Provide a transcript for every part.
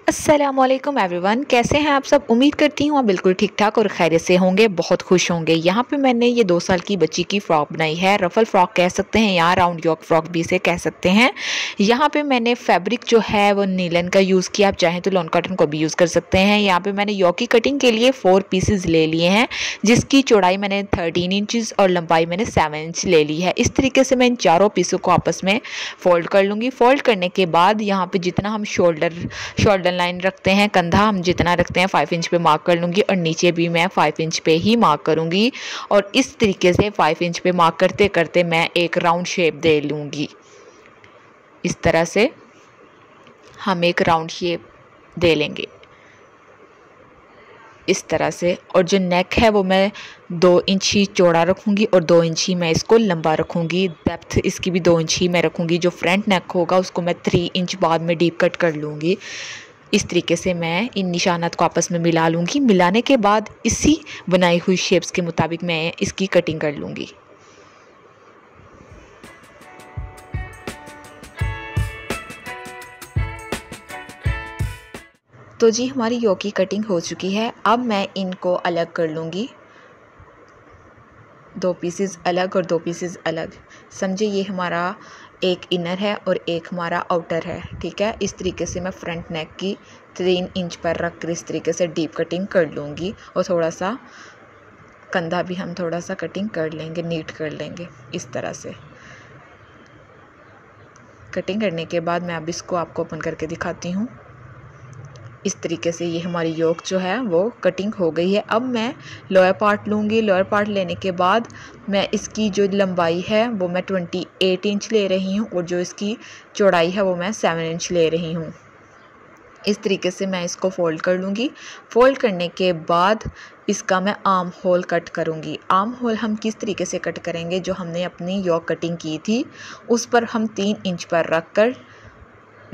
अस्सलामुअलैकुम एवरीवन, कैसे हैं आप सब। उम्मीद करती हूँ आप बिल्कुल ठीक ठाक और खैरियत से होंगे, बहुत खुश होंगे। यहाँ पे मैंने ये 2 साल की बच्ची की फ़्रॉक बनाई है। रफल फ़्रॉक कह सकते हैं या राउंड योक फ़्रॉक भी इसे कह सकते हैं। यहाँ पे मैंने फैब्रिक जो है वो नीलन का यूज़ किया, आप चाहें तो लॉन कॉटन को भी यूज़ कर सकते हैं। यहाँ पे मैंने योक की कटिंग के लिए 4 पीसेज ले लिए हैं, जिसकी चौड़ाई मैंने 13 इंचज़ और लंबाई मैंने 7 इंच ले ली है। इस तरीके से मैं इन चारों पीसों को आपस में फ़ोल्ड कर लूँगी। फ़ोल्ड करने के बाद यहाँ पे जितना हम शोल्डर लाइन रखते हैं, कंधा हम जितना रखते हैं 5 इंच पे मार्क कर लूँगी और नीचे भी मैं 5 इंच पे ही मार्क करूँगी। और इस तरीके से 5 इंच पे मार्क करते करते मैं एक राउंड शेप दे लूँगी। इस तरह से हम एक राउंड शेप दे लेंगे इस तरह से। और जो नेक है वो मैं 2 इंच ही चौड़ा रखूँगी और 2 इंच ही मैं इसको लंबा रखूँगी। डेप्थ इसकी भी 2 इंच ही मैं रखूँगी। जो फ्रंट नेक होगा उसको मैं 3 इंच बाद में डीप कट कर लूँगी। इस तरीके से मैं इन निशानात को आपस में मिला लूँगी। मिलाने के बाद इसी बनाई हुई शेप्स के मुताबिक मैं इसकी कटिंग कर लूँगी। तो जी हमारी योक की कटिंग हो चुकी है। अब मैं इनको अलग कर लूँगी, 2 पीसेस अलग और 2 पीसेस अलग। समझे, ये हमारा एक इनर है और एक हमारा आउटर है, ठीक है। इस तरीके से मैं फ्रंट नेक की 3 इंच पर रख कर इस तरीके से डीप कटिंग कर लूँगी। और थोड़ा सा कंधा भी हम थोड़ा सा कटिंग कर लेंगे, नीट कर लेंगे इस तरह से। कटिंग करने के बाद मैं अब इसको आपको ओपन करके दिखाती हूँ। इस तरीके से ये हमारी योक जो है वो कटिंग हो गई है। अब मैं लोअर पार्ट लूँगी। लोअर पार्ट लेने के बाद मैं इसकी जो लंबाई है वो मैं 28 इंच ले रही हूँ और जो इसकी चौड़ाई है वो मैं 7 इंच ले रही हूँ। इस तरीके से मैं इसको फ़ोल्ड कर लूँगी। फ़ोल्ड करने के बाद इसका मैं आर्म होल कट करूँगी। आर्म होल हम किस तरीके से कट करेंगे, जो हमने अपनी योक कटिंग की थी उस पर हम 3 इंच पर रख कर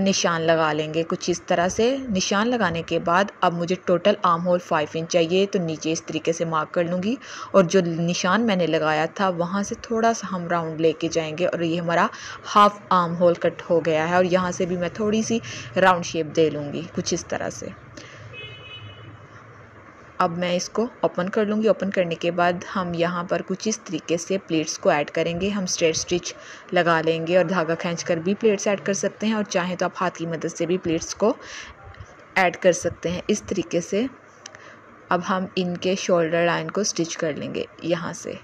निशान लगा लेंगे कुछ इस तरह से। निशान लगाने के बाद अब मुझे टोटल आर्म होल 5 इंच चाहिए, तो नीचे इस तरीके से मार्क कर लूँगी और जो निशान मैंने लगाया था वहाँ से थोड़ा सा हम राउंड लेके जाएंगे और ये हमारा हाफ आर्म होल कट हो गया है। और यहाँ से भी मैं थोड़ी सी राउंड शेप दे लूँगी कुछ इस तरह से। अब मैं इसको ओपन कर लूँगी। ओपन करने के बाद हम यहाँ पर कुछ इस तरीके से प्लेट्स को ऐड करेंगे। हम स्ट्रेट स्टिच लगा लेंगे और धागा खींचकर भी प्लेट्स ऐड कर सकते हैं, और चाहें तो आप हाथ की मदद से भी प्लेट्स को ऐड कर सकते हैं इस तरीके से। अब हम इनके शोल्डर लाइन को स्टिच कर लेंगे। यहाँ से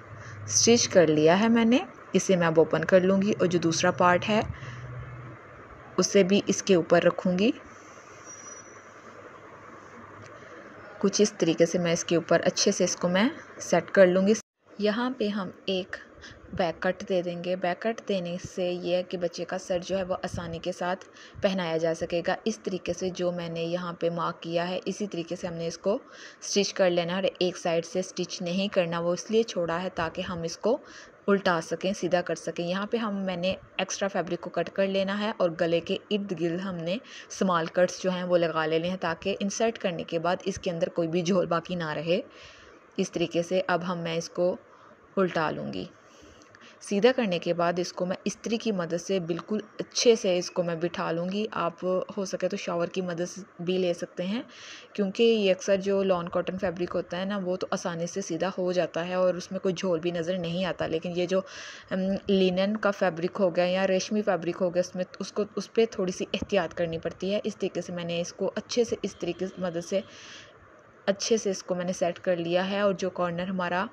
स्टिच कर लिया है मैंने, इसे मैं अब ओपन कर लूँगी और जो दूसरा पार्ट है उसे भी इसके ऊपर रखूँगी। कुछ इस तरीके से मैं इसके ऊपर अच्छे से इसको मैं सेट कर लूँगी। यहाँ पे हम एक बैक कट दे देंगे। बैक कट देने से ये है कि बच्चे का सर जो है वो आसानी के साथ पहनाया जा सकेगा। इस तरीके से जो मैंने यहाँ पे मार्क किया है इसी तरीके से हमने इसको स्टिच कर लेना है। और एक साइड से स्टिच नहीं करना, वो इसलिए छोड़ा है ताकि हम इसको उल्टा सकें, सीधा कर सकें। यहाँ पे मैंने एक्स्ट्रा फैब्रिक को कट कर लेना है और गले के इर्द गिर्द हमने स्मॉल कट्स जो हैं वो लगा लेने हैं, ताकि इंसर्ट करने के बाद इसके अंदर कोई भी झोल बाकी ना रहे। इस तरीके से अब मैं इसको उल्टा लूँगी। सीधा करने के बाद इसको मैं इस्त्री की मदद से बिल्कुल अच्छे से इसको मैं बिठा लूँगी। आप हो सके तो शावर की मदद भी ले सकते हैं, क्योंकि ये अक्सर जो लॉन कॉटन फैब्रिक होता है ना वो तो आसानी से सीधा हो जाता है और उसमें कोई झोल भी नज़र नहीं आता। लेकिन ये जो लिनन का फैब्रिक हो गया या रेशमी फैब्रिक हो गया उसमें उसको उस पर थोड़ी सी एहतियात करनी पड़ती है। इस तरीके से मैंने इसको अच्छे से इस तरीके की मदद से अच्छे से इसको मैंने सेट कर लिया है और जो कॉर्नर हमारा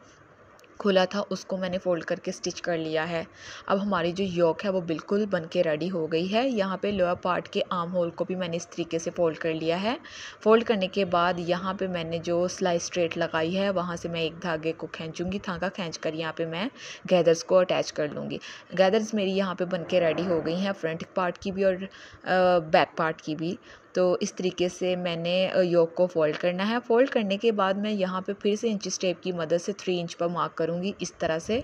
खुला था उसको मैंने फ़ोल्ड करके स्टिच कर लिया है। अब हमारी जो योक है वो बिल्कुल बन के रेडी हो गई है। यहाँ पे लोअर पार्ट के आर्म होल को भी मैंने इस तरीके से फ़ोल्ड कर लिया है। फ़ोल्ड करने के बाद यहाँ पे मैंने जो सिलाई स्ट्रेट लगाई है वहाँ से मैं एक धागे को खींचूँगी। धागा खींचकर यहाँ पे मैं गैदर्स को अटैच कर लूँगी। गैदर्स मेरी यहाँ पे बन के रेडी हो गई हैं, फ्रंट पार्ट की भी और बैक पार्ट की भी। तो इस तरीके से मैंने योक को फ़ोल्ड करना है। फ़ोल्ड करने के बाद मैं यहाँ पे फिर से इंच टेप की मदद से 3 इंच पर मार्क करूँगी इस तरह से,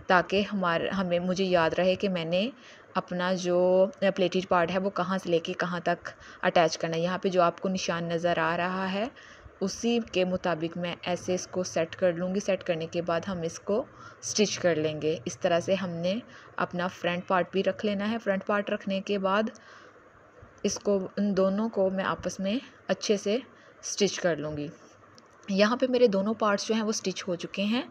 ताकि मुझे याद रहे कि मैंने अपना जो प्लेटेड पार्ट है वो कहाँ से लेके कहाँ तक अटैच करना है। यहाँ पे जो आपको निशान नज़र आ रहा है उसी के मुताबिक मैं ऐसे इसको सेट कर लूँगी। सेट करने के बाद हम इसको स्टिच कर लेंगे। इस तरह से हमने अपना फ्रंट पार्ट भी रख लेना है। फ्रंट पार्ट रखने के बाद इसको इन दोनों को मैं आपस में अच्छे से स्टिच कर लूँगी। यहाँ पे मेरे दोनों पार्ट्स जो हैं वो स्टिच हो चुके हैं।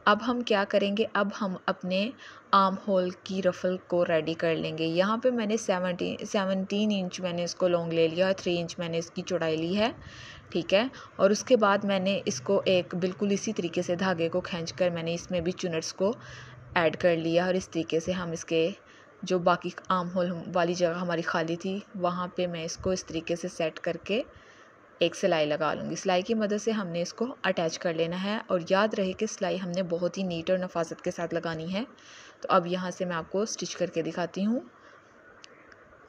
अब हम क्या करेंगे, अब हम अपने आर्म होल की रफ़ल को रेडी कर लेंगे। यहाँ पे मैंने 17 इंच मैंने इसको लॉन्ग ले लिया और 3 इंच मैंने इसकी चौड़ाई ली है, ठीक है। और उसके बाद मैंने इसको एक बिल्कुल इसी तरीके से धागे को खींचकर मैंने इसमें भी चुनट्स को ऐड कर लिया और इस तरीके से हम इसके जो बाकी आर्म होल वाली जगह हमारी खाली थी वहाँ पे मैं इसको इस तरीके से सेट करके एक सिलाई लगा लूँगी। सिलाई की मदद से हमने इसको अटैच कर लेना है और याद रहे कि सिलाई हमने बहुत ही नीट और नफासत के साथ लगानी है। तो अब यहाँ से मैं आपको स्टिच करके दिखाती हूँ।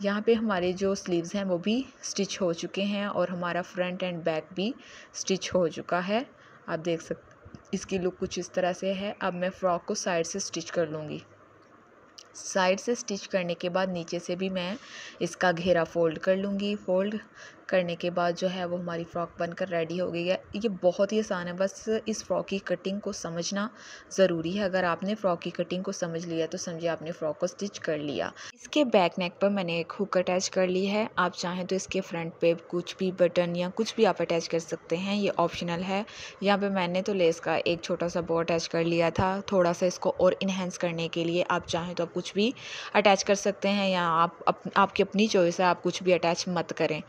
यहाँ पे हमारे जो स्लीव्स हैं वो भी स्टिच हो चुके हैं और हमारा फ्रंट एंड बैक भी स्टिच हो चुका है। आप देख सकते इसकी लुक कुछ इस तरह से है। अब मैं फ़्रॉक को साइड से स्टिच कर लूँगी। साइड से स्टिच करने के बाद नीचे से भी मैं इसका घेरा फ़ोल्ड कर लूँगी। फ़ोल्ड करने के बाद जो है वो हमारी फ़्रॉक बनकर रेडी हो गई है। ये बहुत ही आसान है, बस इस फ़्रॉक की कटिंग को समझना ज़रूरी है। अगर आपने फ़्रॉक की कटिंग को समझ लिया तो समझिए आपने फ़्रॉक को स्टिच कर लिया। इसके बैक नेक पर मैंने एक हुक अटैच कर ली है। आप चाहें तो इसके फ्रंट पे कुछ भी बटन या कुछ भी आप अटैच कर सकते हैं, ये ऑप्शनल है। यहाँ पे मैंने तो लेस का एक छोटा सा बो अटैच कर लिया था, थोड़ा सा इसको और इन्हेंस करने के लिए। आप चाहें तो आप कुछ भी अटैच कर सकते हैं या आपकी अपनी चॉइस है, आप कुछ भी अटैच मत करें।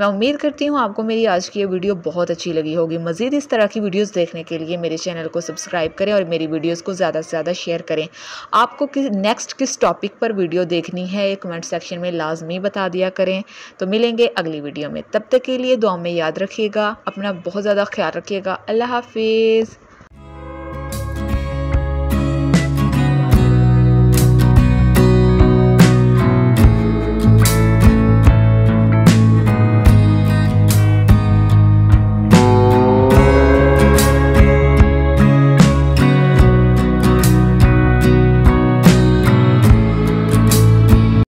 मैं उम्मीद करती हूँ आपको मेरी आज की ये वीडियो बहुत अच्छी लगी होगी। मज़ीद इस तरह की वीडियोस देखने के लिए मेरे चैनल को सब्सक्राइब करें और मेरी वीडियोस को ज़्यादा से ज़्यादा शेयर करें। आपको नेक्स्ट किस टॉपिक पर वीडियो देखनी है ये कमेंट सेक्शन में लाजमी बता दिया करें। तो मिलेंगे अगली वीडियो में, तब तक के लिए दुआ में याद रखिएगा, अपना बहुत ज़्यादा ख्याल रखिएगा। अल्लाह हाफिज़।